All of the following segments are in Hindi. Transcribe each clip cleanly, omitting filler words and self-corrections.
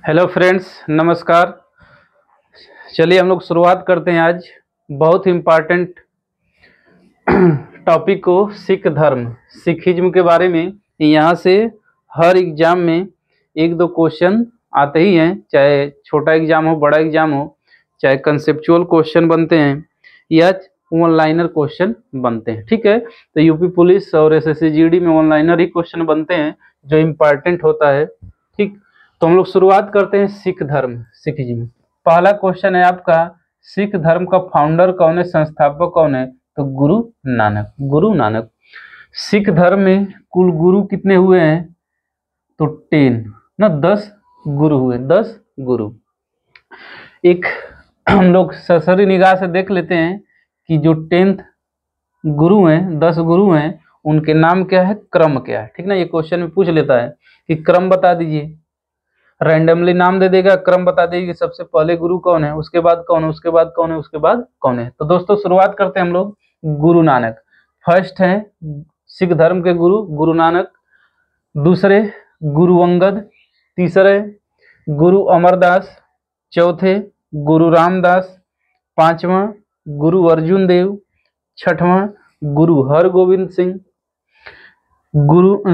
हेलो फ्रेंड्स, नमस्कार। चलिए हम लोग शुरुआत करते हैं आज बहुत इम्पॉर्टेंट टॉपिक को, सिख धर्म, सिखिज्म के बारे में। यहाँ से हर एग्जाम में एक दो क्वेश्चन आते ही हैं, चाहे छोटा एग्जाम हो बड़ा एग्जाम हो, चाहे कंसेप्चुअल क्वेश्चन बनते हैं या ऑनलाइनर क्वेश्चन बनते हैं। ठीक है, तो यूपी पुलिस और एसएससी जीडी में ऑनलाइनर ही क्वेश्चन बनते हैं जो इम्पॉर्टेंट होता है। ठीक, तो हम लोग शुरुआत करते हैं सिख धर्म, सिखिज्म। पहला क्वेश्चन है आपका, सिख धर्म का फाउंडर कौन है, संस्थापक कौन है? तो गुरु नानक। गुरु नानक। सिख धर्म में कुल गुरु कितने हुए हैं? तो 10 गुरु हुए, 10 गुरु। एक हम लोग सरसरी निगाह से देख लेते हैं कि जो 10th गुरु हैं, 10 गुरु हैं, उनके नाम क्या है, क्रम क्या है। ठीक ना, ये क्वेश्चन में पूछ लेता है कि क्रम बता दीजिए, रैंडमली नाम दे देगा, क्रम बता देगी कि सबसे पहले गुरु कौन है, उसके बाद कौन है, उसके बाद कौन है, उसके बाद कौन है। तो दोस्तों शुरुआत करते हैं हम लोग गुरु नानक। फर्स्ट है सिख धर्म के गुरु गुरु नानक, दूसरे गुरु अंगद, तीसरे गुरु अमरदास, चौथे गुरु रामदास, पांचवा गुरु अर्जुन देव, छठवां गुरु हरगोविंद सिंह,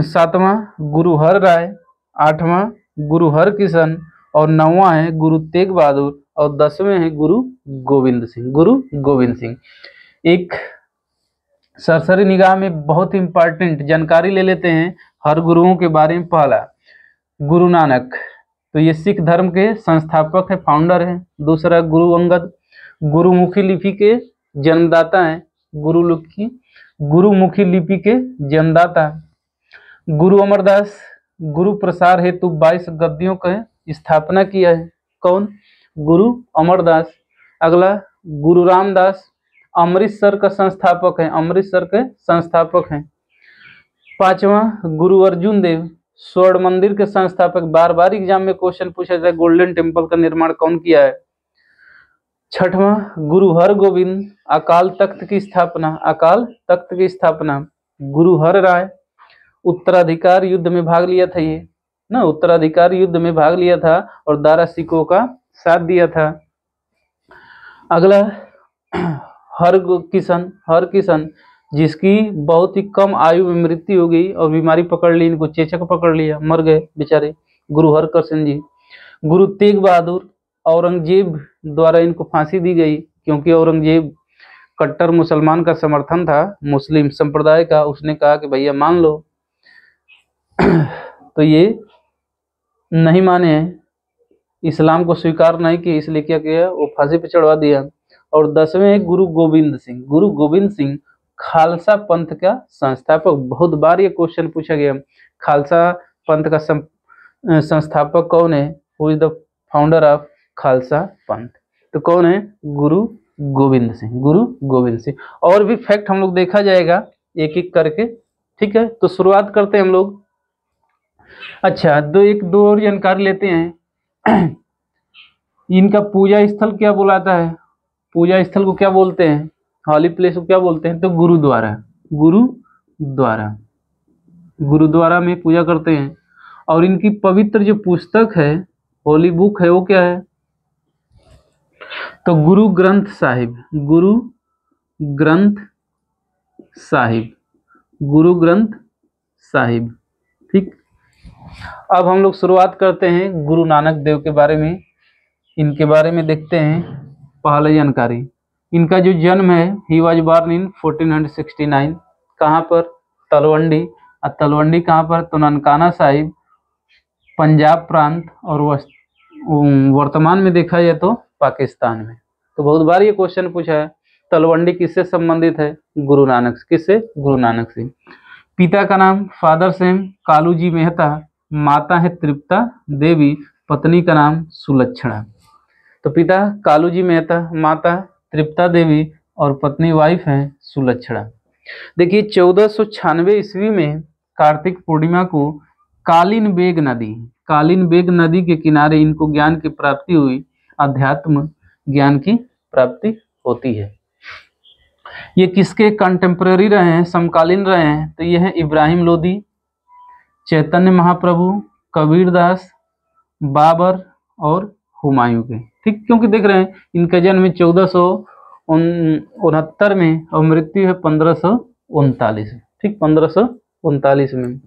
सातवां गुरु हर राय, आठवां गुरु हरकिशन, और 9वां है गुरु तेग बहादुर, और 10वें है गुरु गोविंद सिंह। गुरु गोविंद सिंह। एक सरसरी निगाह में बहुत इंपॉर्टेंट जानकारी ले लेते हैं हर गुरुओं के बारे में। पहला गुरु नानक, तो ये सिख धर्म के संस्थापक है, फाउंडर है। दूसरा गुरु अंगद, गुरुमुखी लिपि के जन्मदाता हैं, गुरुमुखी लिपि के जन्मदाता। गुरु अमरदास, गुरु प्रसार हेतु 22 गद्दियों की स्थापना किया है। कौन? गुरु अमरदास। अगला गुरु रामदास, अमृतसर का संस्थापक है, अमृतसर के संस्थापक हैं। पांचवा गुरु अर्जुन देव, स्वर्ण मंदिर के संस्थापक। बार बार एग्जाम में क्वेश्चन पूछा जाए, गोल्डन टेम्पल का निर्माण कौन किया है? छठवां गुरु हरगोविंद, अकाल तख्त की स्थापना, अकाल तख्त की स्थापना। गुरु हर राय, उत्तराधिकार युद्ध में भाग लिया था ये ना, उत्तराधिकार युद्ध में भाग लिया था और दारा सिकोह का साथ दिया था। अगला हरकिशन, जिसकी बहुत ही कम आयु में मृत्यु हो गई और बीमारी पकड़ ली, इनको चेचक पकड़ लिया, मर गए बेचारे, गुरु हरकिशन जी। गुरु तेग बहादुर, औरंगजेब द्वारा इनको फांसी दी गई, क्योंकि औरंगजेब कट्टर मुसलमान का समर्थन था, मुस्लिम संप्रदाय का। उसने कहा कि भैया मान लो, तो ये नहीं माने, इस्लाम को स्वीकार नहीं किया, इसलिए क्या किया, वो फांसी पे चढ़वा दिया। और 10वें गुरु गोविंद सिंह। गुरु गोविंद सिंह खालसा पंथ का संस्थापक। बहुत बार ये क्वेश्चन पूछा गया, खालसा पंथ का संस्थापक कौन है? Who is the founder of Khalsa पंथ? तो कौन है? गुरु गोविंद सिंह। गुरु गोविंद सिंह। और भी फैक्ट हम लोग देखा जाएगा एक एक करके। ठीक है, तो शुरुआत करते हैं हम लोग। अच्छा, दो और जानकारी लेते हैं। इनका पूजा स्थल क्या बुलाता है? पूजा स्थल को क्या बोलते हैं? हॉली प्लेस को क्या बोलते हैं? तो गुरुद्वारा। गुरुद्वारा, गुरुद्वारा में पूजा करते हैं। और इनकी पवित्र जो पुस्तक है, होली बुक है, वो क्या है? तो गुरु ग्रंथ साहिब। गुरु ग्रंथ साहिब। गुरु ग्रंथ साहिब। ठीक, अब हम लोग शुरुआत करते हैं गुरु नानक देव के बारे में। इनके बारे में देखते हैं पहले जानकारी। इनका जो जन्म है, ही वॉज बॉर्न इन 1469। कहाँ पर? तलवंडी। और तलवंडी कहाँ पर? तो ननकाना साहिब, पंजाब प्रांत, और वर्तमान में देखा जाए तो पाकिस्तान में। तो बहुत बार ये क्वेश्चन पूछा है, तलवंडी किससे संबंधित है? गुरु नानक से। किससे? गुरु नानक से। पिता का नाम, फादर सेम कालू जी मेहता, माता है तृप्ता देवी, पत्नी का नाम सुलक्षणा। तो पिता कालू जी मेहता, माता तृप्ता देवी, और पत्नी वाइफ है सुलक्षणा। देखिए 1496 ईस्वी में कार्तिक पूर्णिमा को कालीन बेग नदी के किनारे इनको ज्ञान की प्राप्ति हुई, अध्यात्म ज्ञान की प्राप्ति होती है। ये किसके कंटेम्पररी रहे हैं, समकालीन रहे हैं? तो ये हैं इब्राहिम लोदी, चैतन्य महाप्रभु, कबीरदास, बाबर, और हुमायूं के। ठीक, क्योंकि देख रहे हैं इनका जन्म 1469 में और मृत्यु है 1539। ठीक, 1539 में।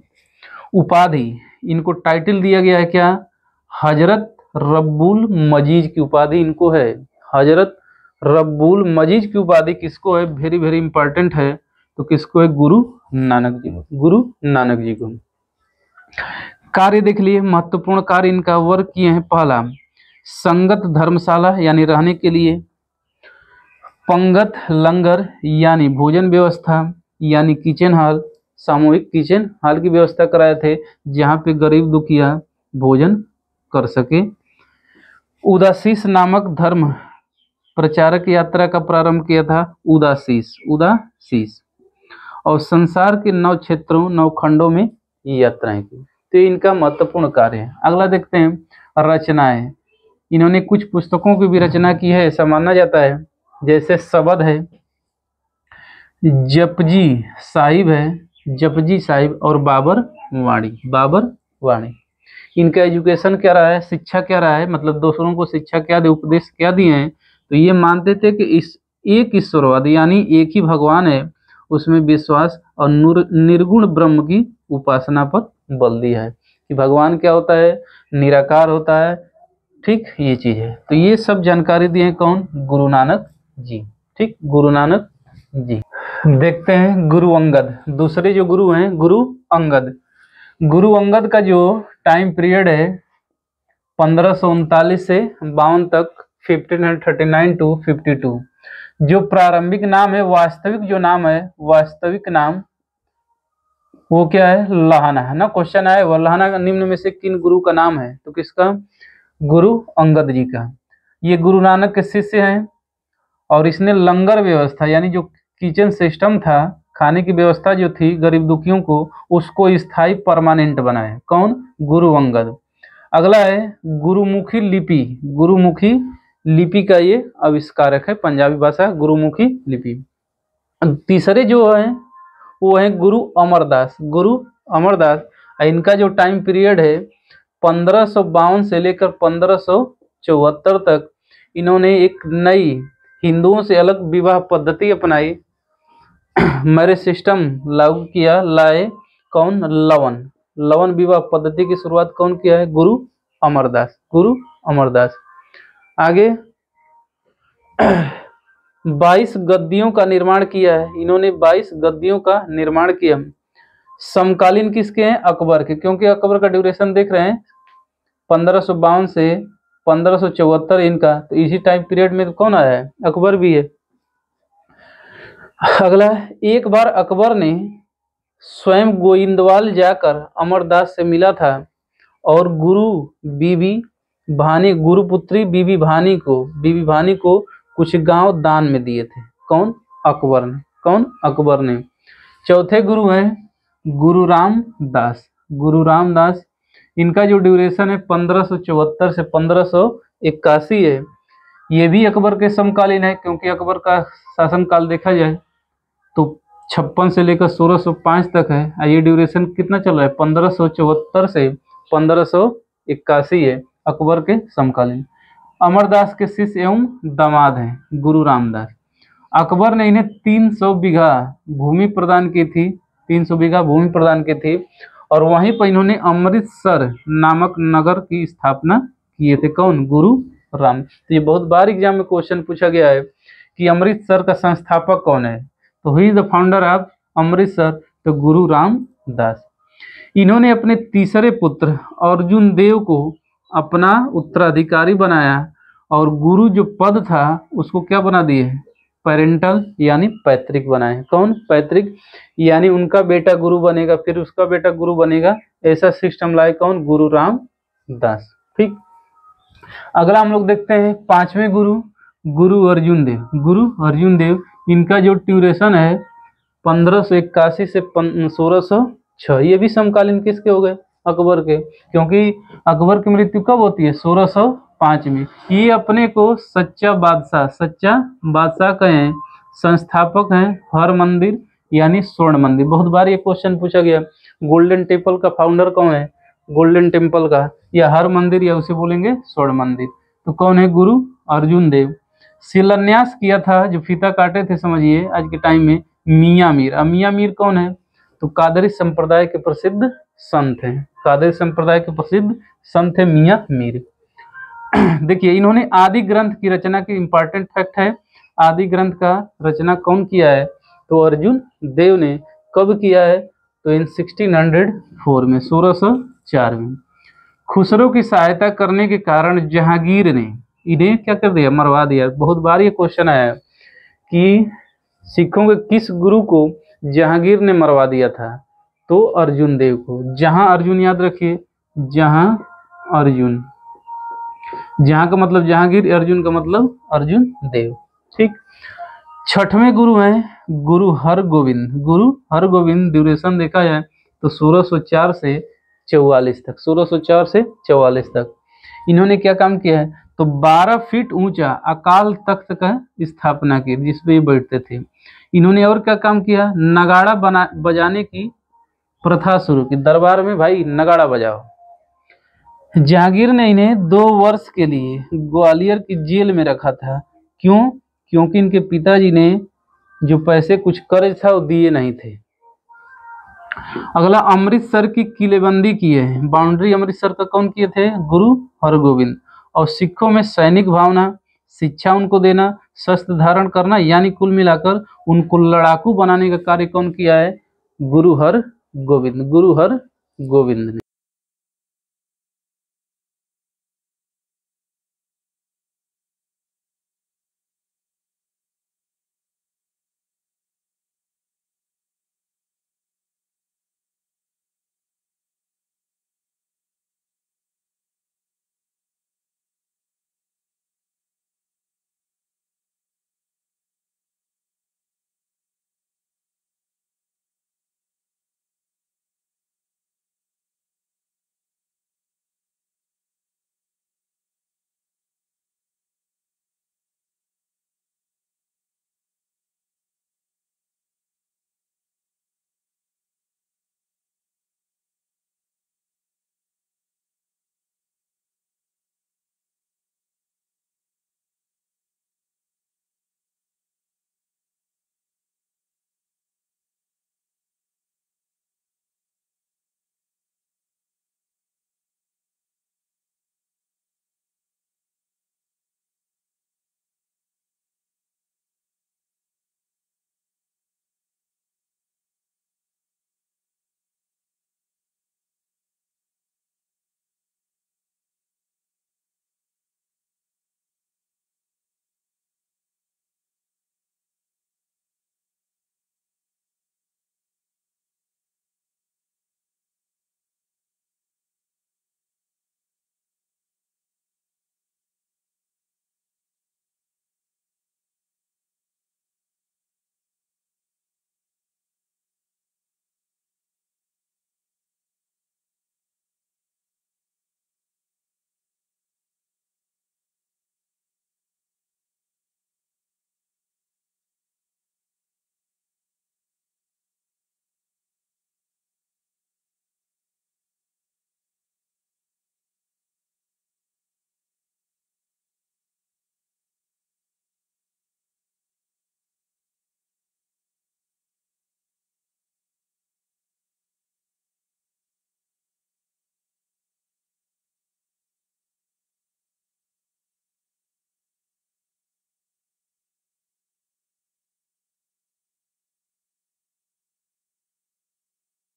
उपाधि, इनको टाइटल दिया गया है क्या? हजरत रब्बुल मजीज की उपाधि इनको है। हजरत रब्बुल मजीज की उपाधि किसको है? वेरी वेरी इंपॉर्टेंट है। तो किसको है? गुरु नानक जी को। गुरु नानक जी को। कार्य देख लिए, महत्वपूर्ण कार्य इनका वर्क किए हैं। पहला, संगत धर्मशाला यानी रहने के लिए, पंगत लंगर यानी भोजन व्यवस्था, यानी किचन हॉल, सामूहिक किचन हॉल की व्यवस्था कराए थे जहाँ पे गरीब दुखिया भोजन कर सके। उदासीस नामक धर्म प्रचारक यात्रा का प्रारंभ किया था। उदासीस और संसार के 9 क्षेत्रों 9 खंडों में यात्राएं की। तो इनका महत्वपूर्ण कार्य है। अगला देखते हैं, रचनाएं। इन्होंने कुछ पुस्तकों की भी रचना की है ऐसा माना जाता है, जैसे शबद है, जपजी साहिब और बाबर वाणी। इनका एजुकेशन क्या रहा है? शिक्षा क्या रहा है? मतलब दूसरों को शिक्षा क्या दे, उपदेश क्या दिए हैं? तो ये मानते थे कि इस एक ईश्वरवाद यानी एक ही भगवान है, उसमें विश्वास और निर्गुण ब्रह्म की उपासना पर बल दिया है कि भगवान क्या होता है? निराकार होता है। ठीक, ये चीज है। तो ये सब जानकारी दिए हैं कौन? गुरु नानक जी। ठीक, गुरु नानक जी। देखते हैं गुरु अंगद। दूसरे जो गुरु हैं, गुरु अंगद का जो टाइम पीरियड है 1539 से 52 तक, 1539 टू 52। जो प्रारंभिक नाम है, वास्तविक नाम वो क्या है? लाहना है ना। क्वेश्चन आया वो लाहना का निम्न में से किन गुरु का नाम है? तो किसका? गुरु अंगद जी का। ये गुरु नानक के शिष्य हैं और इसने लंगर व्यवस्था यानी जो किचन सिस्टम था, खाने की व्यवस्था जो थी गरीब दुखियों को, उसको स्थायी परमानेंट बनाया। कौन? गुरु अंगद। अगला है गुरुमुखी लिपि का ये आविष्कारक है, पंजाबी भाषा गुरुमुखी लिपि। तीसरे जो है वो है गुरु अमरदास। इनका जो टाइम पीरियड है 1552 से लेकर 1574 तक, इन्होंने एक नई हिंदुओं से अलग विवाह पद्धति अपनाई, मैरिज सिस्टम लागू किया, लाए। कौन? लवन विवाह पद्धति की शुरुआत कौन किया है? गुरु अमरदास। आगे 22 गद्दियों का निर्माण किया है इन्होंने। 22 गद्दियों का निर्माण किया। समकालीन किसके हैं? अकबर के, क्योंकि अकबर का ड्यूरेशन देख रहे हैं 1552 से 1574 इनका, तो इसी टाइम पीरियड में कौन आया है? अकबर भी है। अगला, एक बार अकबर ने स्वयं गोइंदवाल जाकर अमरदास से मिला था और गुरुपुत्री बीबी भानी को कुछ गांव दान में दिए थे। कौन? अकबर ने। चौथे गुरु हैं गुरु रामदास। इनका जो ड्यूरेशन है 1574 से 1581 है। ये भी अकबर के समकालीन है, क्योंकि अकबर का शासनकाल देखा जाए तो 56 से लेकर 1605 तक है। ये ड्यूरेशन कितना चल रहा है? 1574 से 1581 है, अकबर के समकालीन। अमरदास के शिष्य एवं दामाद हैं गुरु रामदास। अकबर ने इन्हें 300 बीघा भूमि प्रदान की थी। 300 बीघा भूमि प्रदान की थी और वहीं पर इन्होंने अमृतसर नामक नगर की स्थापना किए थे। कौन? गुरु राम। तो ये बहुत बार एग्जाम में क्वेश्चन पूछा गया है कि अमृतसर का संस्थापक कौन है? तो who is the founder of Amritsar? तो गुरु रामदास। इन्होंने अपने तीसरे पुत्र अर्जुन देव को अपना उत्तराधिकारी बनाया और गुरु जो पद था उसको क्या बना दिए? पेरेंटल यानी पैतृक बनाए। कौन? पैतृक, यानी उनका बेटा गुरु बनेगा, फिर उसका बेटा गुरु बनेगा, ऐसा सिस्टम लाए। कौन? गुरु रामदास। ठीक, अगला हम लोग देखते हैं 5वें गुरु अर्जुन देव। इनका जो ड्यूरेशन है 1581 से 1606। ये भी समकालीन किसके हो गए? अकबर के, क्योंकि अकबर की मृत्यु कब होती है? 1605 में। ये अपने को सच्चा बादशाह कहें। संस्थापक हैं हर मंदिर यानी स्वर्ण मंदिर। बहुत बार ये क्वेश्चन पूछा गया, गोल्डन टेम्पल का फाउंडर कौन है? गोल्डन टेम्पल का, या हर मंदिर, या उसे बोलेंगे स्वर्ण मंदिर। तो कौन है? गुरु अर्जुन देव। शिलान्यास किया था, जो फीता काटे थे समझिए आज के टाइम में, मियां मीर। अब मियां मीर कौन है? तो कादरी संप्रदाय के प्रसिद्ध संत हैं, कादरी संप्रदाय के प्रसिद्ध संत है मियां मीर। देखिए इन्होंने आदि ग्रंथ की रचना की, इंपॉर्टेंट फैक्ट है, आदि ग्रंथ का रचना कौन किया है? तो अर्जुन देव ने। कब किया है? तो इन 1604 में, 1604 में। खुसरो की सहायता करने के कारण जहांगीर ने इन्हें क्या कर दिया? मरवा दिया। बहुत बार ये क्वेश्चन आया है कि सिखों के किस गुरु को जहांगीर ने मरवा दिया था? तो अर्जुन देव को। जहां अर्जुन याद रखिए, जहां अर्जुन, जहां का मतलब जहांगीर, अर्जुन का मतलब अर्जुन देव। ठीक। छठवें गुरु हैं गुरु हरगोविंद। गुरु हरगोविंद ड्यूरेशन देखा जाए तो 1604 से 44 तक, 1604 से 44 तक इन्होंने क्या काम किया है? तो 12 फीट ऊंचा अकाल तख्त का स्थापना की, जिसपे ये बैठते थे। इन्होंने और क्या काम किया? नगाड़ा बजाने की प्रथा शुरू की। दरबार में भाई नगाड़ा बजाओ। जहांगीर ने इन्हें 2 वर्ष के लिए ग्वालियर की जेल में रखा था। क्यों? क्योंकि इनके पिताजी ने जो पैसे कुछ कर्ज था वो दिए नहीं थे। अगला, अमृतसर की किलेबंदी की है। बाउंड्री अमृतसर का कौन किए थे? गुरु हरगोविंद। और सिखों में सैनिक भावना, शिक्षा उनको देना, शस्त्र धारण करना, यानी कुल मिलाकर उनको लड़ाकू बनाने का कार्य कौन किया है? गुरु हरगोविंद। गुरु हरगोविंद ने।